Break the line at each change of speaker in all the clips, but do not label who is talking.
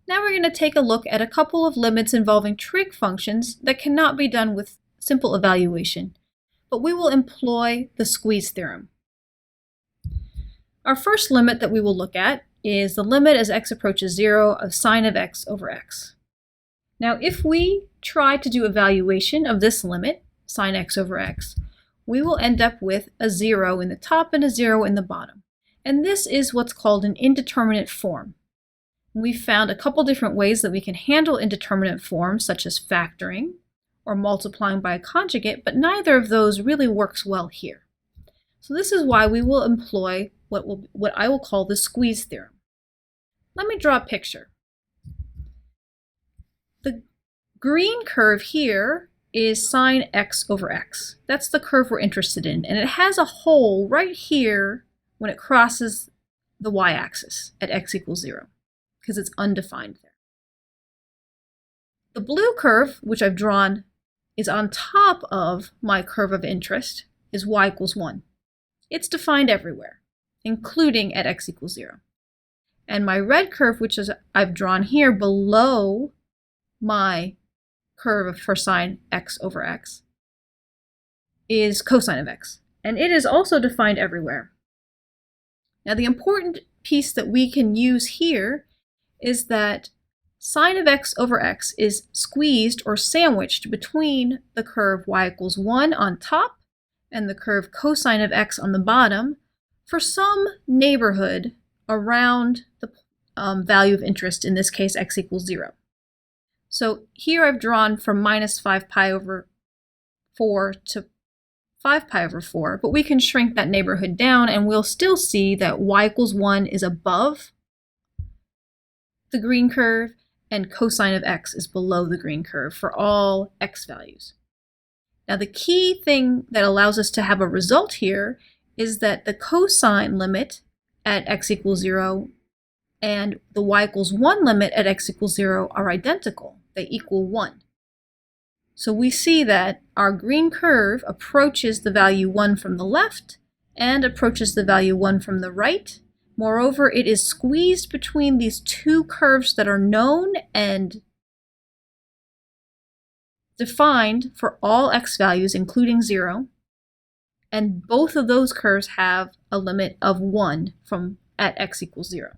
Now we're going to take a look at a couple of limits involving trig functions that cannot be done with simple evaluation, but we will employ the squeeze theorem. Our first limit that we will look at is the limit as x approaches 0 of sine of x over x. Now if we try to do evaluation of this limit, sine x over x, we will end up with a 0 in the top and a 0 in the bottom. And this is what's called an indeterminate form. We've found a couple different ways that we can handle indeterminate forms, such as factoring or multiplying by a conjugate, but neither of those really works well here. So this is why we will employ what I will call the squeeze theorem. Let me draw a picture. The green curve here is sine x over x. That's the curve we're interested in, and it has a hole right here when it crosses the y-axis at x equals 0, because it's undefined there. The blue curve, which I've drawn, is on top of my curve of interest, is y equals 1. It's defined everywhere, including at x equals 0. And my red curve, which is I've drawn here below my curve for sine x over x, is cosine of x. And it is also defined everywhere. Now the important piece that we can use here is that sine of x over x is squeezed or sandwiched between the curve y equals 1 on top and the curve cosine of x on the bottom for some neighborhood around the value of interest, in this case x equals 0. So here I've drawn from minus 5 pi over 4 to 5 pi over 4, but we can shrink that neighborhood down and we'll still see that y equals 1 is above the green curve and cosine of x is below the green curve for all x values. Now the key thing that allows us to have a result here is that the cosine limit at x equals 0 and the y equals 1 limit at x equals 0 are identical. They equal 1. So we see that our green curve approaches the value 1 from the left and approaches the value 1 from the right. Moreover, it is squeezed between these two curves that are known and defined for all x values, including 0. And both of those curves have a limit of 1 at x equals 0.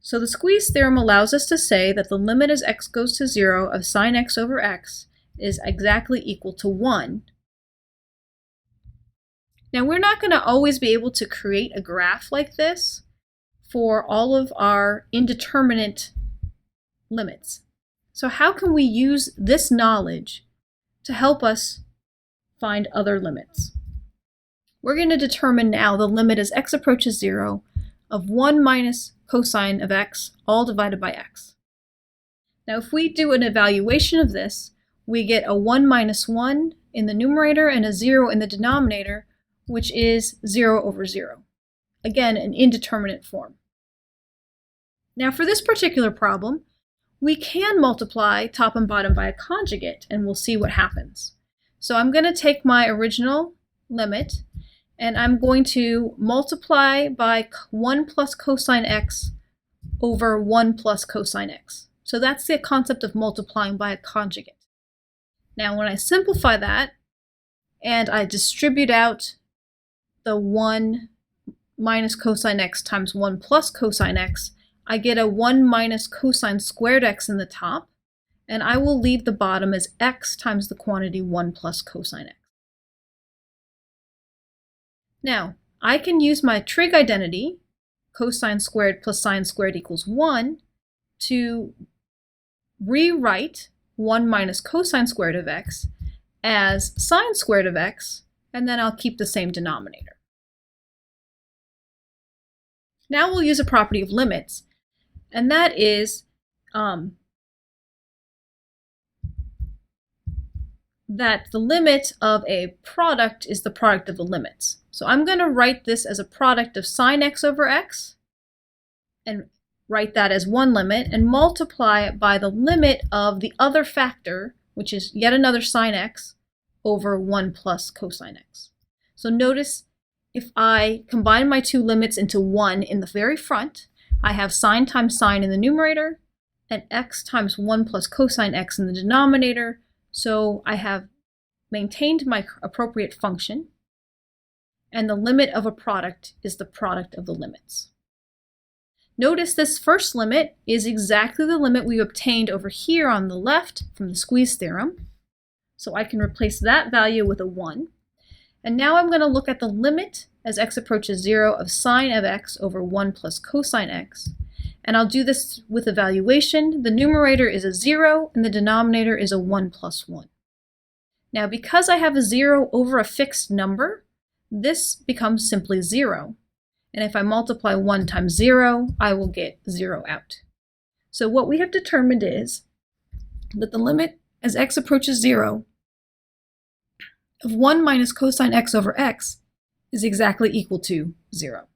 So the squeeze theorem allows us to say that the limit as x goes to 0 of sine x over x is exactly equal to 1. Now we're not going to always be able to create a graph like this for all of our indeterminate limits. So how can we use this knowledge to help us find other limits? We're going to determine now the limit as x approaches 0 of 1 minus cosine of x all divided by x. Now if we do an evaluation of this, we get a 1 minus 1 in the numerator and a 0 in the denominator, which is 0 over 0. Again, an indeterminate form. Now for this particular problem, we can multiply top and bottom by a conjugate, and we'll see what happens. So I'm going to take my original limit, and I'm going to multiply by 1 plus cosine x over 1 plus cosine x. So that's the concept of multiplying by a conjugate. Now when I simplify that, and I distribute out the 1 minus cosine x times 1 plus cosine x, I get a 1 minus cosine squared x in the top, and I will leave the bottom as x times the quantity 1 plus cosine x. Now, I can use my trig identity, cosine squared plus sine squared equals 1, to rewrite 1 minus cosine squared of x as sine squared of x, and then I'll keep the same denominator. Now we'll use a property of limits, and that is that the limit of a product is the product of the limits. So I'm going to write this as a product of sine x over x, and write that as one limit, and multiply it by the limit of the other factor, which is yet another sine x, over 1 plus cosine x. So notice if I combine my two limits into 1 in the very front, I have sine times sine in the numerator and x times 1 plus cosine x in the denominator, so I have maintained my appropriate function, and the limit of a product is the product of the limits. Notice this first limit is exactly the limit we obtained over here on the left from the squeeze theorem. So I can replace that value with a 1. And now I'm going to look at the limit as x approaches 0 of sine of x over 1 plus cosine x. And I'll do this with evaluation. The numerator is a 0 and the denominator is a 1 plus 1. Now because I have a 0 over a fixed number, this becomes simply 0. And if I multiply 1 times 0, I will get 0 out. So what we have determined is that the limit as x approaches 0 of 1 minus cosine x over x is exactly equal to 0.